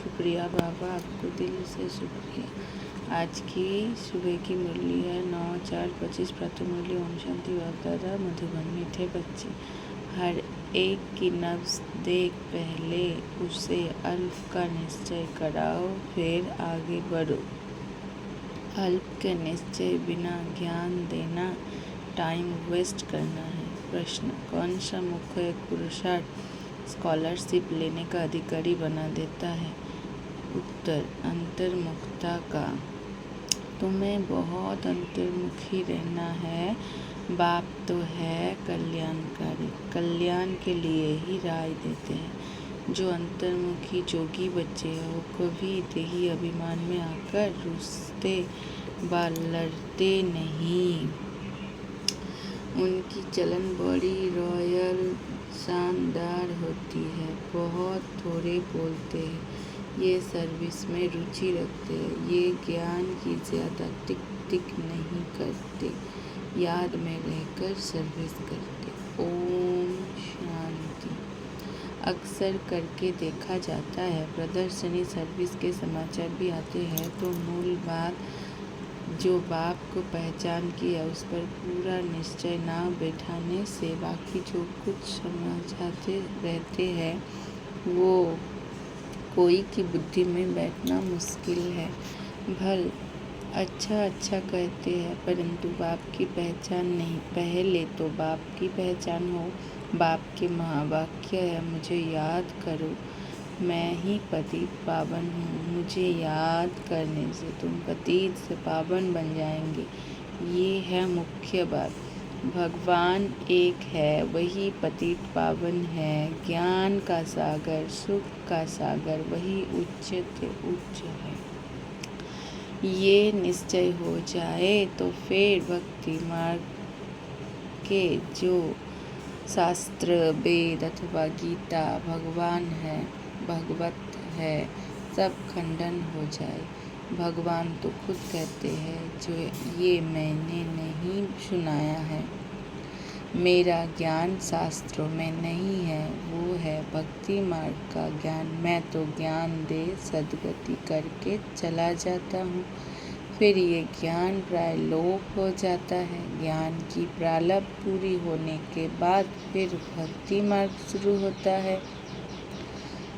शुक्रिया बाबा, आपको दिल से शुक्रिया। आज की सुबह की मुरली है 9/4/25 प्रातः मुरली। ओम शांति। बाप दादा मधुबन। मीठे बच्चे, हर एक की नब्ज देख पहले उसे अल्प का निश्चय कराओ, फिर आगे बढ़ो। अल्प के निश्चय बिना ज्ञान देना टाइम वेस्ट करना है। प्रश्न, कौन सा मुख्य एक पुरुषार्थ स्कॉलरशिप लेने का अधिकारी बना देता है? उत्तर, अंतर्मुखता का। तुम्हें बहुत अंतर्मुखी रहना है। बाप तो है कल्याणकारी, कल्याण के लिए ही राय देते हैं। जो अंतर्मुखी जोगी बच्चे हैं वो कभी देही अभिमान में आकर रूसते व लड़ते नहीं। उनकी चलन बड़ी रॉयल शानदार होती है। बहुत थोड़े बोलते हैं। ये सर्विस में रुचि रखते हैं। ये ज्ञान की ज़्यादा टिक टिक नहीं करते, याद में रहकर सर्विस करते। ओम शांति। अक्सर करके देखा जाता है, प्रदर्शनी सर्विस के समाचार भी आते हैं तो मूल बात जो बाप को पहचान किया उस पर पूरा निश्चय ना बैठाने से बाकी जो कुछ समझाते रहते हैं वो कोई की बुद्धि में बैठना मुश्किल है। भल अच्छा अच्छा कहते हैं परंतु बाप की पहचान नहीं। पहले तो बाप की पहचान हो। बाप के महावाक्य है, मुझे याद करो, मैं ही पतित पावन हूँ। मुझे याद करने से तुम पतित से पावन बन जाएंगे। ये है मुख्य बात। भगवान एक है, वही पतित पावन है। ज्ञान का सागर, सुख का सागर, वही उच्च से उच्च है। ये निश्चय हो जाए तो फिर भक्ति मार्ग के जो शास्त्र, वेद अथवा गीता, भगवान है, भगवत है, सब खंडन हो जाए। भगवान तो खुद कहते हैं, जो ये मैंने नहीं सुनाया है, मेरा ज्ञान शास्त्रों में नहीं है, वो है भक्ति मार्ग का ज्ञान। मैं तो ज्ञान दे सद्गति करके चला जाता हूँ, फिर ये ज्ञान प्राय लोप हो जाता है। ज्ञान की प्रारब्ध पूरी होने के बाद फिर भक्ति मार्ग शुरू होता है।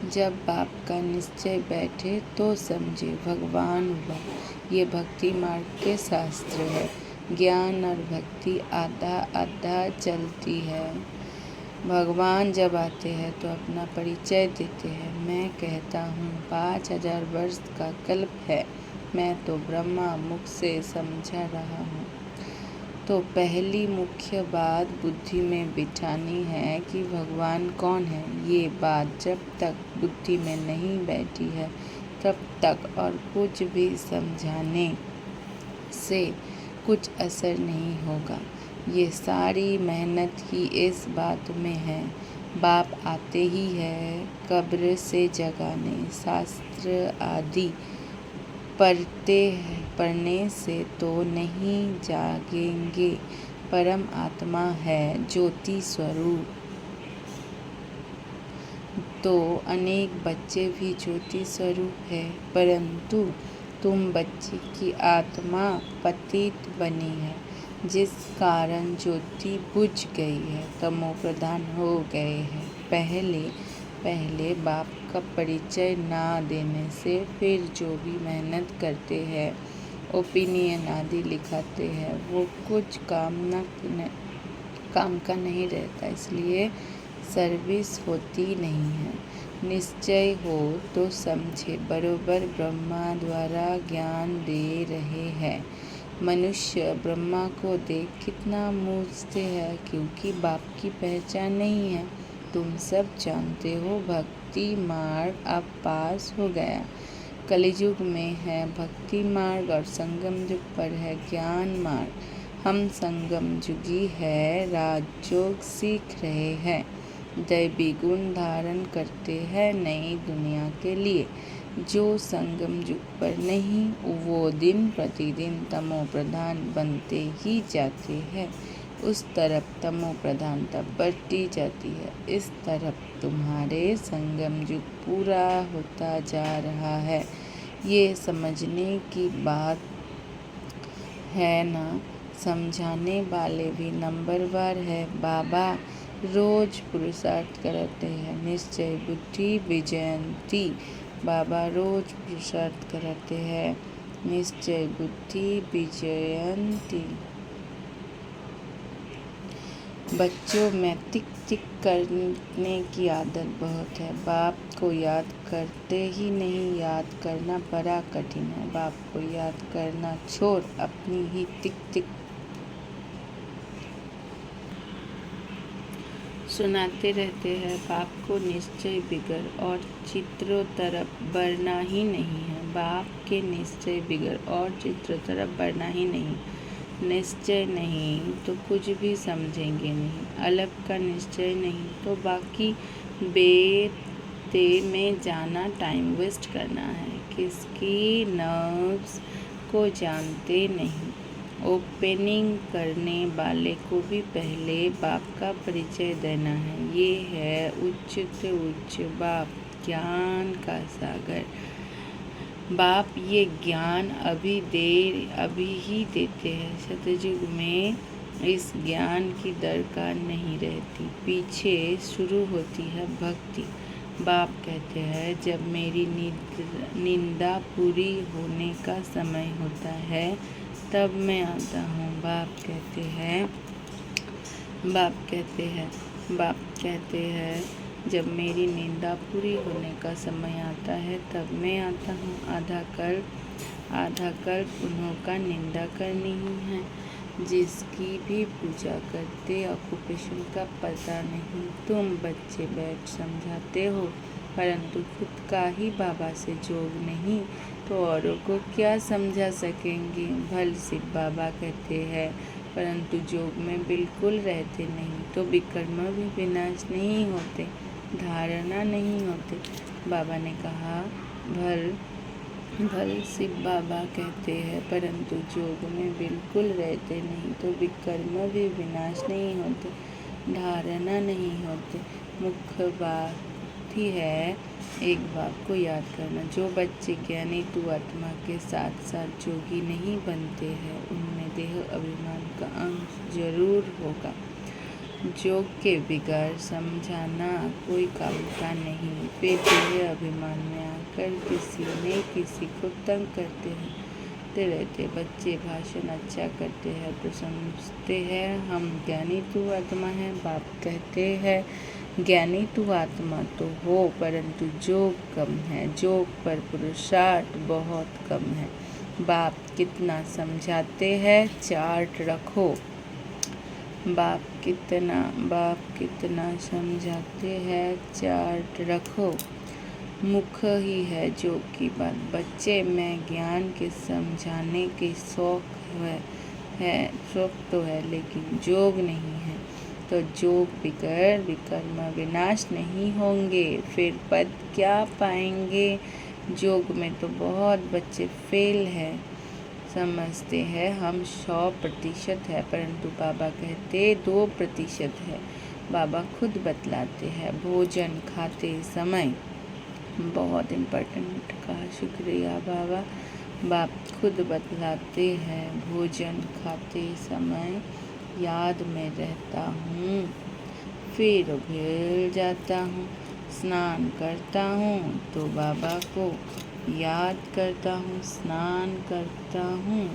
जब बाप का निश्चय बैठे तो समझे भगवान हुआ। ये भक्ति मार्ग के शास्त्र है। ज्ञान और भक्ति आधा आधा चलती है। भगवान जब आते हैं तो अपना परिचय देते हैं। मैं कहता हूँ 5000 वर्ष का कल्प है, मैं तो ब्रह्मा मुख से समझा रहा हूँ। तो पहली मुख्य बात बुद्धि में बिठानी है कि भगवान कौन है। ये बात जब तक बुद्धि में नहीं बैठी है तब तक और कुछ भी समझाने से कुछ असर नहीं होगा। ये सारी मेहनत ही इस बात में है। बाप आते ही है कब्र से जगाने। शास्त्र आदि पढ़ने से तो नहीं जागेंगे। परम आत्मा है ज्योति स्वरूप। तो अनेक बच्चे भी ज्योति स्वरूप है, परंतु तुम बच्चे की आत्मा पतित बनी है, जिस कारण ज्योति बुझ गई है, तमो प्रधान हो गए हैं। पहले बाप का परिचय ना देने से फिर जो भी मेहनत करते हैं, ओपिनियन आदि लिखाते हैं, वो कुछ काम का नहीं रहता, इसलिए सर्विस होती नहीं है। निश्चय हो तो समझे, बरोबर ब्रह्मा द्वारा ज्ञान दे रहे हैं। मनुष्य ब्रह्मा को देख कितना मूझते हैं, क्योंकि बाप की पहचान नहीं है। तुम सब जानते हो भक्ति मार्ग अब पास हो गया। कलियुग में है भक्ति मार्ग और संगम युग पर है ज्ञान मार्ग। हम संगम युगी है, राजयोग सीख रहे हैं, दैवी गुण धारण करते हैं नई दुनिया के लिए। जो संगम युग पर नहीं वो दिन प्रतिदिन तमो प्रधान बनते ही जाते हैं। उस तरफ तमो प्रधानता बढ़ती जाती है। इस तरफ तुम्हारे संगम युग पूरा होता जा रहा है। ये समझने की बात है ना। समझाने वाले भी नंबरवार है। बाबा रोज पुरुषार्थ करते हैं। निश्चय बुद्धि विजयंती। बाबा रोज पुरुषार्थ करते हैं। निश्चय बुद्धि विजयंती। बच्चों में टिक टिक करने की आदत बहुत है। बाप को याद करते ही नहीं। याद करना बड़ा कठिन है। बाप को याद करना छोड़ अपनी ही टिक टिक सुनाते रहते हैं। बाप को निश्चय बिगड़ और चित्रों तरफ बढ़ना ही नहीं है। बाप के निश्चय बिगड़ और चित्रों तरफ बढ़ना ही नहीं। निश्चय नहीं तो कुछ भी समझेंगे नहीं। अलग का निश्चय नहीं तो बाकी बेते में जाना टाइम वेस्ट करना है। किसकी नर्व्स को जानते नहीं। ओपनिंग करने वाले को भी पहले बाप का परिचय देना है। ये है उच्च से उच्च बाप, ज्ञान का सागर। बाप ये ज्ञान अभी ही देते हैं। सतयुग में इस ज्ञान की दरकार नहीं रहती। पीछे शुरू होती है भक्ति। बाप कहते हैं जब मेरी निंदा पूरी होने का समय होता है तब मैं आता हूँ। बाप कहते हैं जब मेरी निंदा पूरी होने का समय आता है तब मैं आता हूँ। आधा कल्प उन्हों का निंदा करनी ही है। जिसकी भी पूजा करते ऑक्यूपेशन का पता नहीं। तुम बच्चे बैठ समझाते हो परंतु खुद का ही बाबा से जोग नहीं तो औरों को क्या समझा सकेंगे। भल सिर्फ बाबा कहते हैं परंतु जोग में बिल्कुल रहते नहीं तो विकर्म भी विनाश नहीं होते, धारणा नहीं होते। बाबा ने कहा भल शिव बाबा कहते हैं परंतु जोग में बिल्कुल रहते नहीं तो विकर्म भी विनाश नहीं होते, धारणा नहीं होते। मुख्य बात ही है एक बाप को याद करना। जो बच्चे ज्ञानी तू आत्मा के साथ साथ जोगी नहीं बनते हैं उनमें देह अभिमान का अंश जरूर होगा। जोग के बिगड़ समझाना कोई काम का नहीं। वे देह अभिमान में आकर किसी को तंग करते रहते। बच्चे भाषण अच्छा करते हैं तो समझते हैं हम ज्ञानी तू आत्मा है। बाप कहते हैं ज्ञानी तू आत्मा तो हो परंतु जोग कम है। जोग पर पुरुषार्थ बहुत कम है। बाप कितना समझाते हैं चार्ट रखो। बाप कितना समझाते हैं चार्ट रखो। मुख ही है जोग की बात। बच्चे में ज्ञान के समझाने की शौक तो है लेकिन जोग नहीं है तो जोग बिगड़ विकर्म विनाश नहीं होंगे। फिर पद क्या पाएंगे। जोग में तो बहुत बच्चे फेल है। समझते हैं हम 100% है परंतु बाबा कहते 2% है। बाबा खुद बतलाते हैं भोजन खाते समय। बहुत इम्पोर्टेंट कहा, शुक्रिया बाबा। बाप खुद बतलाते हैं भोजन खाते समय याद में रहता हूँ फिर भूल जाता हूँ। स्नान करता हूँ तो बाबा को याद करता हूँ। स्नान करता हूँ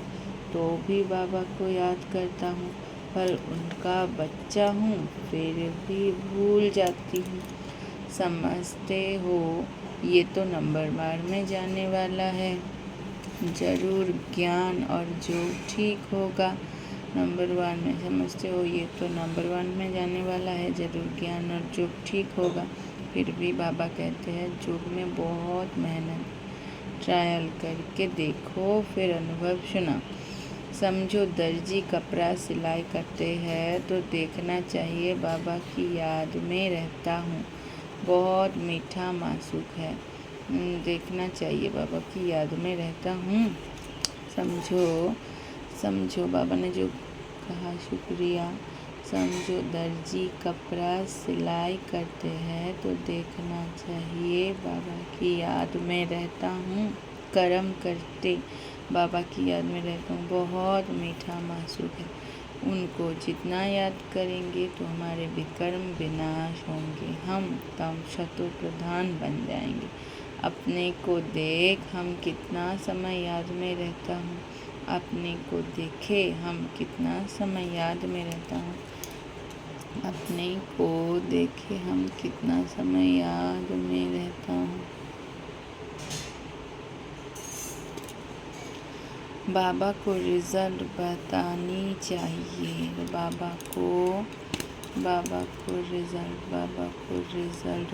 तो भी बाबा को याद करता हूँ पर उनका बच्चा हूँ फिर भी भूल जाती हूँ। समझते हो ये तो नंबरवार में जाने वाला है। जरूर ज्ञान और जो ठीक होगा। नंबर 1 में समझते हो ये तो नंबर 1 में जाने वाला है। जरूर ज्ञान और जो ठीक होगा। फिर भी बाबा कहते हैं जोग में बहुत मेहनत, ट्रायल करके देखो फिर अनुभव सुना। समझो दर्जी कपड़ा सिलाई करते हैं तो देखना चाहिए बाबा की याद में रहता हूँ, बहुत मीठा मासूक है। देखना चाहिए बाबा की याद में रहता हूँ। समझो बाबा ने जो कहा, शुक्रिया। समझो, दर्जी कपड़ा सिलाई करते हैं तो देखना चाहिए। बाबा की याद में रहता हूँ, कर्म करते बाबा की याद में रहता हूँ। बहुत मीठा मासूक है, उनको जितना याद करेंगे तो हमारे विकर्म विनाश होंगे, हम तम शतो प्रधान बन जाएंगे। अपने को देख, हम कितना समय याद में रहता हूँ। अपने को देखे, हम कितना समय याद में रहता हूँ। अपने को देखे, हम कितना समय याद में रहता हूँ। बाबा को रिजल्ट बतानी चाहिए। बाबा को रिजल्ट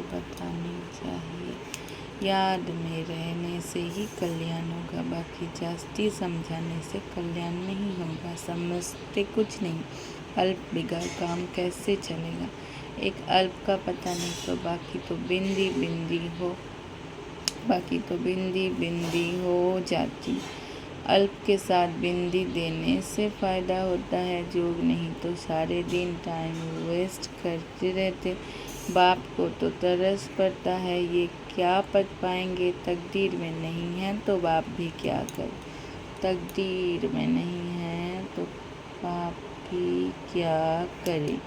बतानी चाहिए। याद में रहने से ही कल्याण होगा, बाकी जास्ती समझाने से कल्याण नहीं होगा। समझते कुछ नहीं, अल्प बिगड़ काम कैसे चलेगा। एक अल्प का पता नहीं तो बाकी तो बिंदी बिंदी हो जाती। अल्प के साथ बिंदी देने से फ़ायदा होता है, जोग नहीं तो सारे दिन टाइम वेस्ट करते रहते। बाप को तो तरस पड़ता है, ये क्या पढ़ पाएंगे, तकदीर में नहीं है तो बाप भी क्या करे। तकदीर में नहीं है तो बाप भी क्या करे।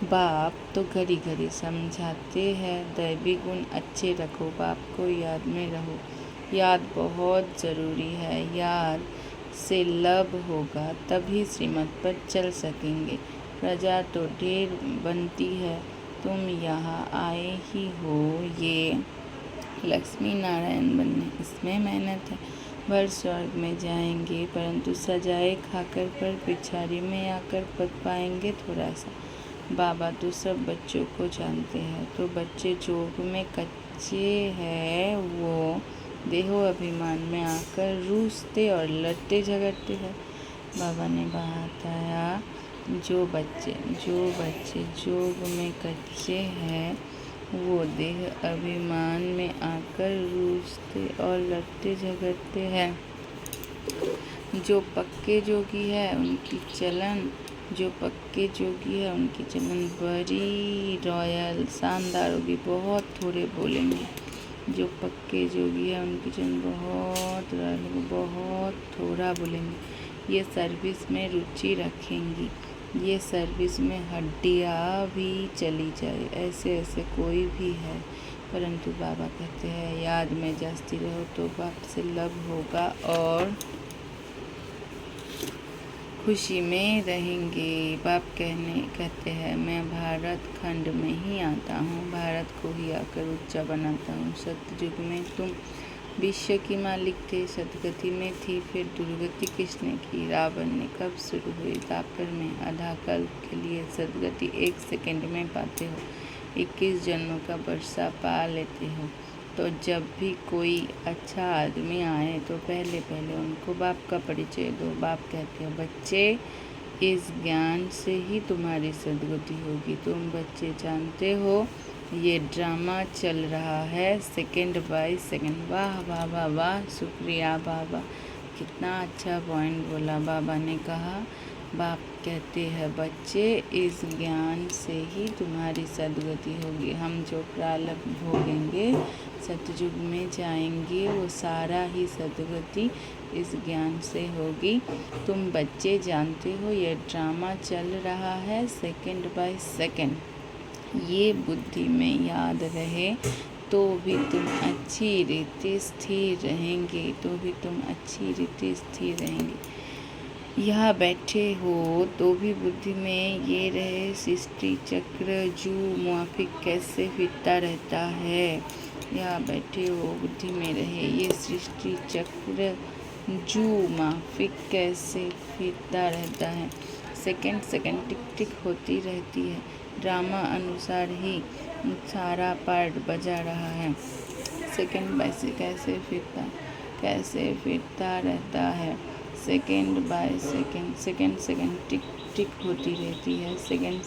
बाप तो घड़ी घड़ी समझाते हैं, दैवी गुण अच्छे रखो, बाप को याद में रहो। याद बहुत ज़रूरी है, याद से लाभ होगा तभी श्रीमत पर चल सकेंगे। प्रजा तो ढेर बनती है, तुम यहाँ आए ही हो ये लक्ष्मी नारायण बनने, इसमें मेहनत है। भर स्वर्ग में जाएंगे परंतु सजाए खाकर पर पिछाड़ी में आकर पद पाएंगे थोड़ा सा। बाबा तो सब बच्चों को जानते हैं, तो बच्चे जोग में कच्चे हैं, वो देहो अभिमान में आकर रूसते और लड़ते झगड़ते हैं। बाबा ने बताया, जो बच्चे जोग में कच्चे हैं वो देह अभिमान में आकर रूसते और लड़ते झगड़ते हैं। जो पक्के जोगी है उनकी चलन बड़ी रॉयल शानदार होगी, बहुत थोड़े बोलेंगे। जो पक्के जोगी है उनकी चलन बहुत रॉयल होगी, बहुत थोड़ा बोलेंगे। ये सर्विस में रुचि रखेंगी, ये सर्विस में हड्डियाँ भी चली जाए, ऐसे कोई भी है। परंतु बाबा कहते हैं याद में जास्ती रहो तो बाप से लाभ होगा और खुशी में रहेंगे। बाप कहते हैं मैं भारत खंड में ही आता हूँ, भारत को ही आकर ऊंचा बनाता हूँ। सतयुग में तुम विश्व की मालिक थे, सदगति में थी, फिर दुर्गति किसने की, रावण ने। कब शुरू हुई, द्वापर में। आधा कल्प के लिए सदगति 1 सेकंड में पाते हो, 21 जन्मों का वर्षा पा लेते हो। तो जब भी कोई अच्छा आदमी आए तो पहले उनको बाप का परिचय दो। बाप कहते हैं बच्चे, इस ज्ञान से ही तुम्हारी सदगति होगी। तुम बच्चे जानते हो ये ड्रामा चल रहा है सेकंड बाय सेकंड। वाह वाह वाह वाह, शुक्रिया बाबा, कितना अच्छा पॉइंट बोला। बाबा ने कहा, बाप कहते हैं बच्चे, इस ज्ञान से ही तुम्हारी सदगति होगी। हम जो प्रारब्ध भोगेंगे, सतयुग में जाएंगे, वो सारा ही सदगति इस ज्ञान से होगी। तुम बच्चे जानते हो ये ड्रामा चल रहा है सेकंड बाय सेकंड। ये बुद्धि में याद रहे तो भी तुम अच्छी रीति स्थिर रहेंगे। यहाँ बैठे हो तो भी बुद्धि में ये रहे, सृष्टि चक्र जू मुआफिक कैसे फिरता रहता है। यहाँ बैठे हो बुद्धि में रहे ये सृष्टि चक्र जू माफिक कैसे फिरता रहता है। सेकंड टिक टिक होती रहती है, ड्रामा अनुसार ही सारा पार्ट बजा रहा है। सेकंड बाय सेकंड कैसे फिरता रहता है। सेकंड बाय सेकंड टिक टिक होती रहती है, सेकंड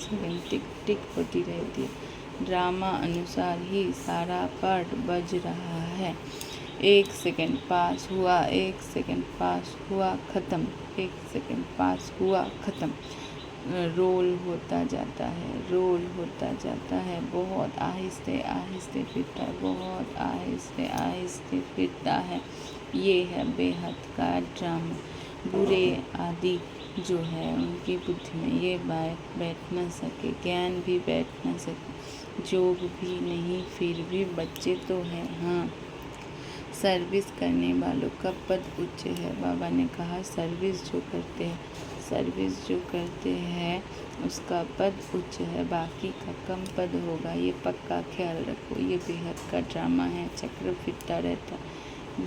टिक टिक होती रहती है। ड्रामा अनुसार ही सारा पार्ट बज रहा है। 1 सेकंड पास हुआ, 1 सेकंड पास हुआ, ख़त्म, 1 सेकंड पास हुआ, ख़त्म। रोल होता जाता है, रोल होता जाता है, बहुत आहिस्ते आहिस्ते फिरता है, बहुत आहिस्ते आहिस्ते फिरता है। ये है बेहद का ड्रामा। बुरे आदि जो है उनकी बुद्धि में ये बात बैठ न सके, ज्ञान भी बैठ न सके, जोग भी नहीं, फिर भी बच्चे तो हैं। हाँ, सर्विस करने वालों का पद उच्च है। बाबा ने कहा सर्विस जो करते हैं उसका पद उच्च है, बाकी का कम पद होगा, ये पक्का ख्याल रखो। ये बेहद का ड्रामा है, चक्र फिरता रहता,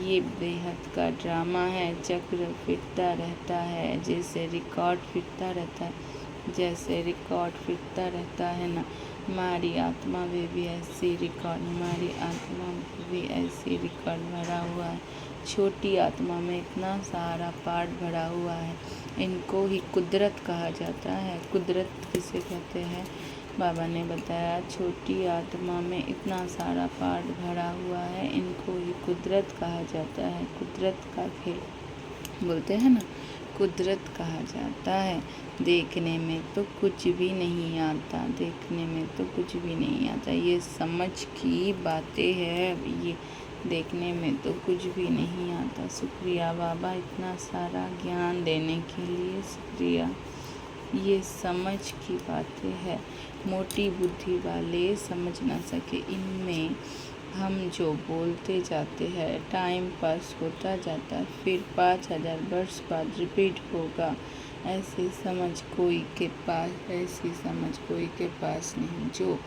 ये बेहद का ड्रामा है, चक्र फिरता रहता है, जैसे रिकॉर्ड फिरता रहता है, जैसे रिकॉर्ड फिरता रहता है ना। हमारी आत्मा में भी ऐसी रिकॉर्ड, हमारी आत्मा में भी ऐसी रिकॉर्ड भरा हुआ है। छोटी आत्मा में इतना सारा पार्ट भरा हुआ है, इनको ही कुदरत कहा जाता है। कुदरत किसे कहते हैं? बाबा ने बताया छोटी आत्मा में इतना सारा पार्ट भरा हुआ है, इनको ही कुदरत कहा जाता है। कुदरत का खेल बोलते हैं ना, कुदरत कहा जाता है। देखने में तो कुछ भी नहीं आता, देखने में तो कुछ भी नहीं आता, ये समझ की बातें हैं। ये देखने में तो कुछ भी नहीं आता। शुक्रिया बाबा, इतना सारा ज्ञान देने के लिए शुक्रिया। ये समझ की बातें हैं, मोटी बुद्धि वाले समझ ना सके। इनमें हम जो बोलते जाते हैं टाइम पास होता जाता है, फिर 5000 वर्ष बाद रिपीट होगा। ऐसी समझ कोई के पास नहीं। जो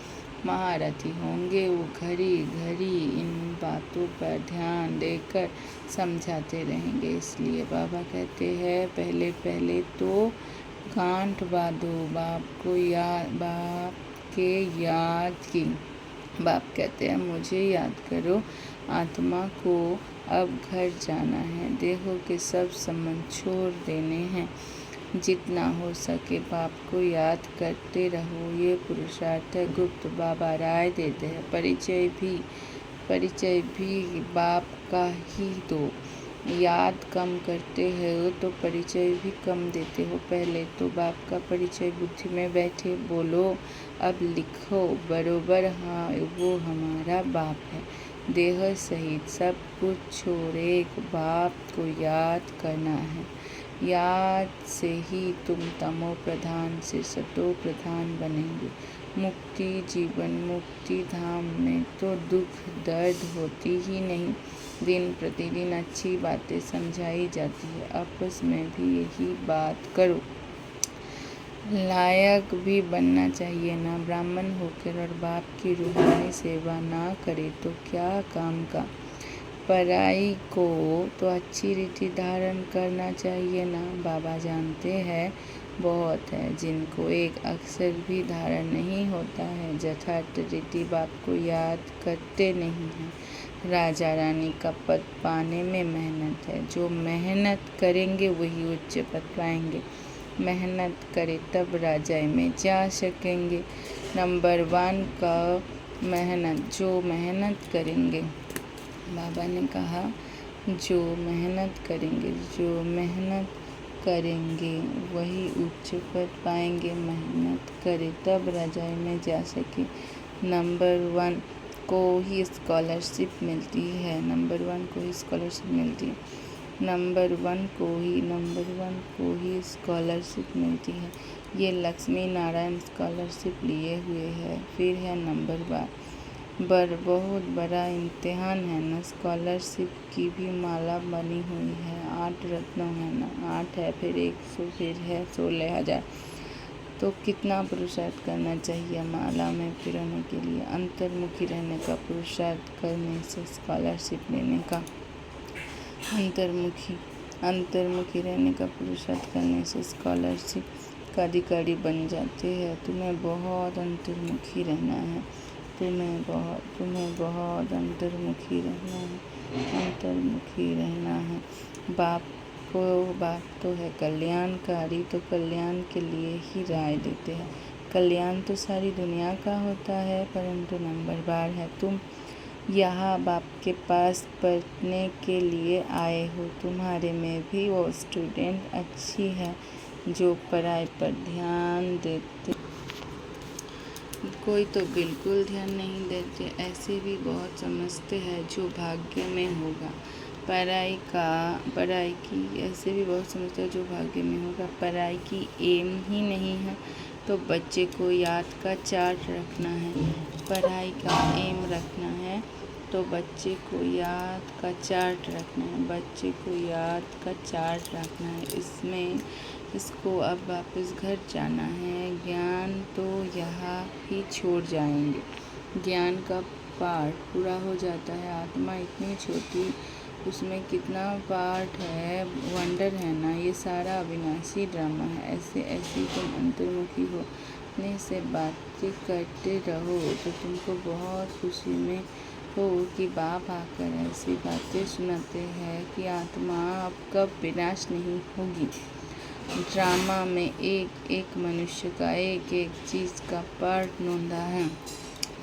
महारथी होंगे वो घड़ी घड़ी इन बातों पर ध्यान देकर समझाते रहेंगे। इसलिए बाबा कहते हैं पहले पहले तो गांठ बांधो, बाप के याद की। बाप कहते हैं मुझे याद करो, आत्मा को अब घर जाना है, देहों के सब संबंध छोड़ देने हैं। जितना हो सके बाप को याद करते रहो, ये पुरुषार्थ है। गुप्त बाबा राय देते हैं परिचय भी बाप का ही दो। याद कम करते हो तो परिचय भी कम देते हो। पहले तो बाप का परिचय बुद्धि में बैठे बोलो, अब लिखो बरोबर, हाँ वो हमारा बाप है। देह सहित सब कुछ छोड़ एक बाप को याद करना है। याद से ही तुम तमो प्रधान से सतो प्रधान बनेंगे। मुक्ति जीवन मुक्ति धाम में तो दुख दर्द होती ही नहीं। दिन प्रतिदिन अच्छी बातें समझाई जाती है, आपस में भी यही बात करो। लायक भी बनना चाहिए ना, ब्राह्मण होकर और बाप की रूहानी सेवा ना करे तो क्या काम का। पराई को तो अच्छी रीति धारण करना चाहिए ना। बाबा जानते हैं बहुत है जिनको एक अक्षर भी धारण नहीं होता है, यथार्थ रीति बाप को याद करते नहीं हैं। राजा रानी का पद पाने में मेहनत है, जो मेहनत करेंगे वही उच्च पद पाएंगे। मेहनत करे तब राजाई में जा सकेंगे। नंबर 1 का मेहनत, जो मेहनत करेंगे, बाबा ने कहा जो मेहनत करेंगे वही उच्च पद पाएंगे। मेहनत करे तब राजाई में जा सके। नंबर 1 को ही स्कॉलरशिप मिलती है, नंबर 1 को ही स्कॉलरशिप स्कॉलरशिप मिलती है। ये लक्ष्मी नारायण स्कॉलरशिप लिए हुए है। फिर है नंबर 12, बहुत बड़ा इम्तिहान है ना। स्कॉलरशिप की भी माला बनी हुई है, 8 रत्नों है ना, 8 है, फिर 100, फिर है 16,000। तो कितना पुरुषार्थ करना चाहिए माला में पिरोने के लिए। अंतर्मुखी रहने का पुरुषार्थ करने से स्कॉलरशिप लेने का, अंतर्मुखी रहने का पुरुषार्थ करने से स्कॉलरशिप का अधिकारी बन जाते हैं। तुम्हें बहुत अंतर्मुखी रहना है, तुम्हें बहुत अंतर्मुखी रहना है। बाप तो है कल्याणकारी, तो कल्याण के लिए ही राय देते हैं। कल्याण तो सारी दुनिया का होता है, परंतु नंबर 12 है। तुम यहाँ बाप के पास पढ़ने के लिए आए हो, तुम्हारे में भी वो स्टूडेंट अच्छी है जो पढ़ाई पर ध्यान देते, कोई तो बिल्कुल ध्यान नहीं देते। ऐसे भी बहुत समझते हैं जो भाग्य में होगा। पढ़ाई की ऐसे भी बहुत समझते हैं जो भाग्य में होगा। पढ़ाई की एम ही नहीं है तो बच्चे को याद का चार्ट रखना है। पढ़ाई का एम रखना है तो बच्चे को याद का चार्ट रखना है। बच्चे को याद का चार्ट रखना है। इसको अब वापस घर जाना है। ज्ञान तो यहाँ ही छोड़ जाएंगे। ज्ञान का पाठ पूरा हो जाता है। आत्मा इतनी छोटी, उसमें कितना पार्ट है, वंडर है ना। ये सारा अविनाशी ड्रामा है। ऐसे तुम अंतर्मुखी हो, अपने से बातें करते रहो तो तुमको बहुत खुशी में हो कि बाप आकर ऐसी बातें सुनाते हैं कि आत्मा अब कब विनाश नहीं होगी। ड्रामा में एक एक मनुष्य का एक एक चीज़ का पार्ट नोंदा है।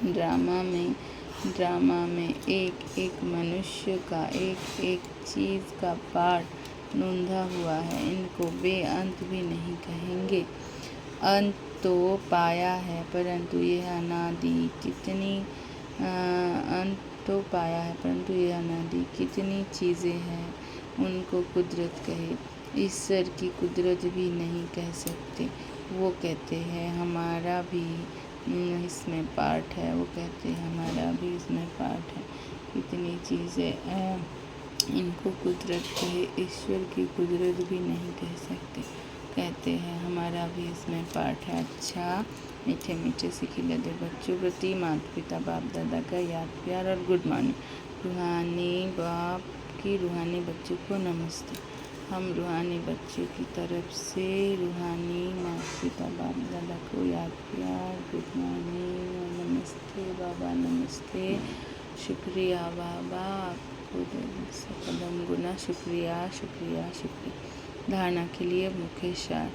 ड्रामा में एक एक मनुष्य का एक एक चीज़ का पार्ट नोंदा हुआ है। इनको बेअंत भी नहीं कहेंगे। अंत तो पाया है परंतु यह अनादि कितनी चीज़ें हैं, उनको कुदरत कहे। ईश्वर की कुदरत भी नहीं कह सकते। वो कहते हैं हमारा भी इसमें पार्ट है। वो कहते हैं हमारा भी इसमें पार्ट है। कितनी चीज़ें हैं, इनको कुदरत कहे। ईश्वर की कुदरत भी नहीं कह सकते। कहते हैं हमारा भी इसमें पार्ट है। अच्छा, मीठे मीठे से खिलते बच्चों प्रति माता पिता बाप दादा का याद प्यार और गुड मॉर्निंग। रूहानी बाप की रूहानी बच्चों को नमस्ते। हम रूहानी बच्चों की तरफ से रूहानी माता पिता बाप दादा को याद प्यार गुड मॉर्निंग और नमस्ते बाबा, नमस्ते, शुक्रिया बाबा, आपको कदम गुना शुक्रिया शुक्रिया शुक्रिया। धारणा के लिए मुख्य सार।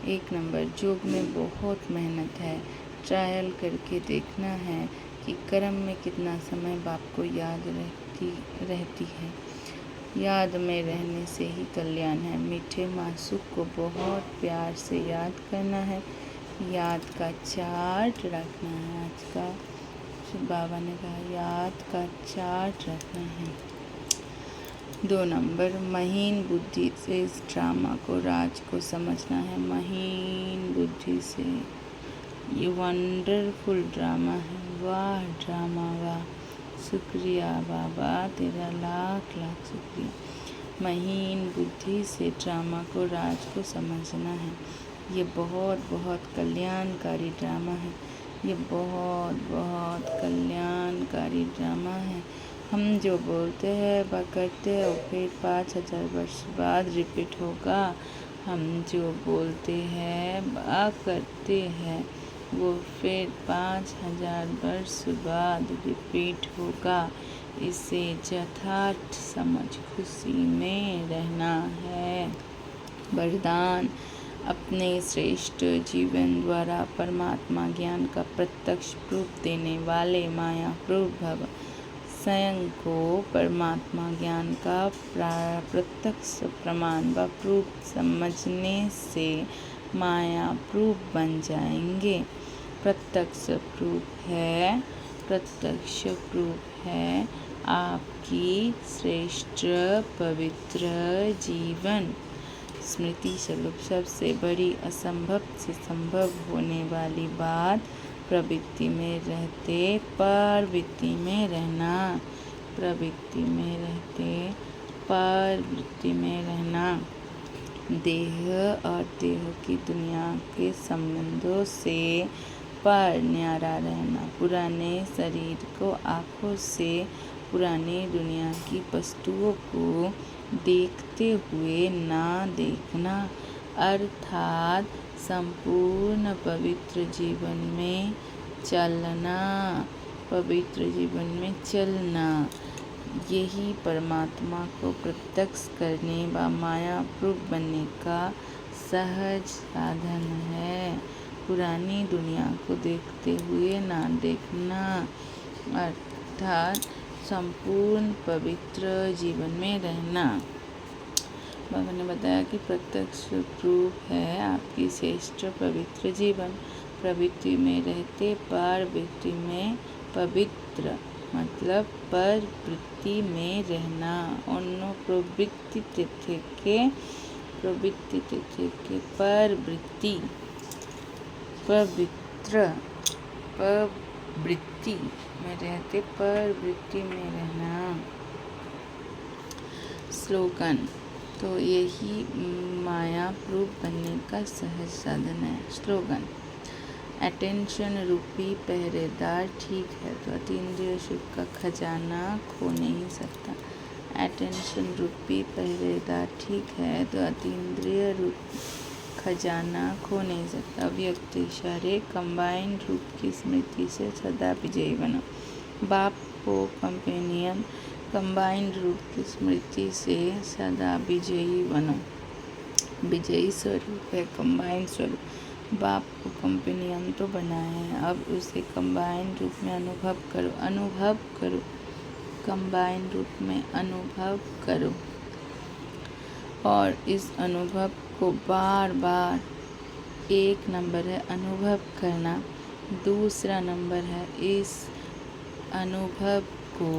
1 नंबर, योग में बहुत मेहनत है। ट्रायल करके देखना है कि कर्म में कितना समय बाप को याद रहती है। याद में रहने से ही कल्याण है। मीठे मासूक को बहुत प्यार से याद करना है। याद का चार्ट रखना है। आज का बाबा ने कहा याद का चार्ट रखना है। 2 नंबर, महीन बुद्धि से इस ड्रामा को राज को समझना है। महीन बुद्धि से ये वंडरफुल ड्रामा है। वाह ड्रामा वाह, शुक्रिया बाबा, तेरा लाख लाख शुक्रिया। महीन बुद्धि से ड्रामा को राज को समझना है। ये बहुत बहुत कल्याणकारी ड्रामा है। ये बहुत बहुत कल्याणकारी ड्रामा है। हम जो बोलते हैं व करते हैं वो फिर 5000 वर्ष बाद रिपीट होगा। हम जो बोलते हैं व करते हैं वो फिर 5000 वर्ष बाद रिपीट होगा। इसे यथार्थ समझ खुशी में रहना है। वरदान, अपने श्रेष्ठ जीवन द्वारा परमात्मा ज्ञान का प्रत्यक्ष प्रूफ देने वाले माया प्रूफ भव। स्वयं को परमात्मा ज्ञान का प्रत्यक्ष प्रमाण व प्रूफ समझने से माया प्रूफ बन जाएंगे। प्रत्यक्ष प्रूफ है आपकी श्रेष्ठ पवित्र जीवन। स्मृति स्वरूप सबसे बड़ी असंभव से संभव होने वाली बात प्रवृत्ति में रहते प्रवृत्ति में रहना। प्रवृत्ति में रहते प्रवृत्ति में रहना। देह और देह की दुनिया के संबंधों से पर न्यारा रहना। पुराने शरीर को आँखों से पुरानी दुनिया की वस्तुओं को देखते हुए ना देखना, अर्थात संपूर्ण पवित्र जीवन में चलना। पवित्र जीवन में चलना यही परमात्मा को प्रत्यक्ष करने व माया प्रूफ बनने का सहज साधन है। पुरानी दुनिया को देखते हुए ना देखना, अर्थात संपूर्ण पवित्र जीवन में रहना। बाबा ने बताया कि प्रत्यक्ष रूप है आपकी श्रेष्ठ पवित्र जीवन। प्रवृत्ति में रहते पर वृत्ति में पवित्र, मतलब पर वृत्ति में रहना। अन्य प्रवृत्ति থেকে पर वृत्ति पवित्र, प्रवृत्ति में रहते पर वृत्ति में रहना। स्लोगन, तो यही माया रूप बनने का सहज साधन है। स्लोगन, अटेंशन रूपी पहरेदार ठीक है तो अतीन्द्रिय सुख का खजाना खो नहीं सकता। अटेंशन रूपी पहरेदार ठीक है तो अतीन्द्रिय रूप खजाना खो नहीं सकता। व्यक्ति इशारे कंबाइंड रूप की स्मृति से सदा विजयी बनो। बाप को कंपेनियन कंबाइंड रूप की स्मृति से सदा विजयी बनो। विजयी स्वरूप है कंबाइंड स्वरूप। बाप को कंपेनियन तो बनाए हैं, अब उसे कंबाइंड रूप में अनुभव करो। अनुभव करो, कंबाइंड रूप में अनुभव करो और इस अनुभव को बार बार, एक नंबर है अनुभव करना, दूसरा नंबर है इस अनुभव को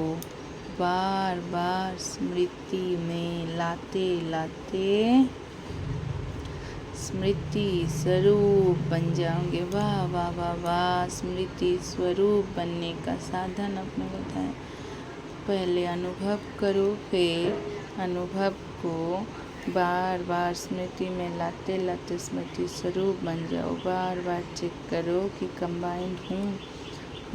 बार बार स्मृति में लाते लाते स्मृति स्वरूप बन जाओगे। वाह वाह वाह वाह। स्मृति स्वरूप बनने का साधन आपने बताया। पहले अनुभव करो, फिर अनुभव को बार बार स्मृति में लाते लाते स्मृति स्वरूप बन जाओ। बार बार चेक करो कि कंबाइंड हूँ,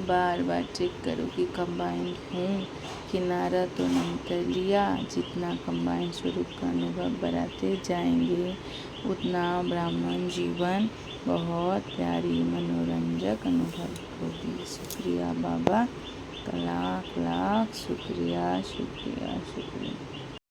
बार बार चेक करो कि कंबाइंड हूँ। किनारा तो नहीं कर लिया। जितना कंबाइंड स्वरूप का अनुभव बढ़ाते जाएंगे उतना ब्राह्मण जीवन बहुत प्यारी मनोरंजक अनुभव होगी। शुक्रिया बाबा, लाख लाख शुक्रिया शुक्रिया शुक्रिया।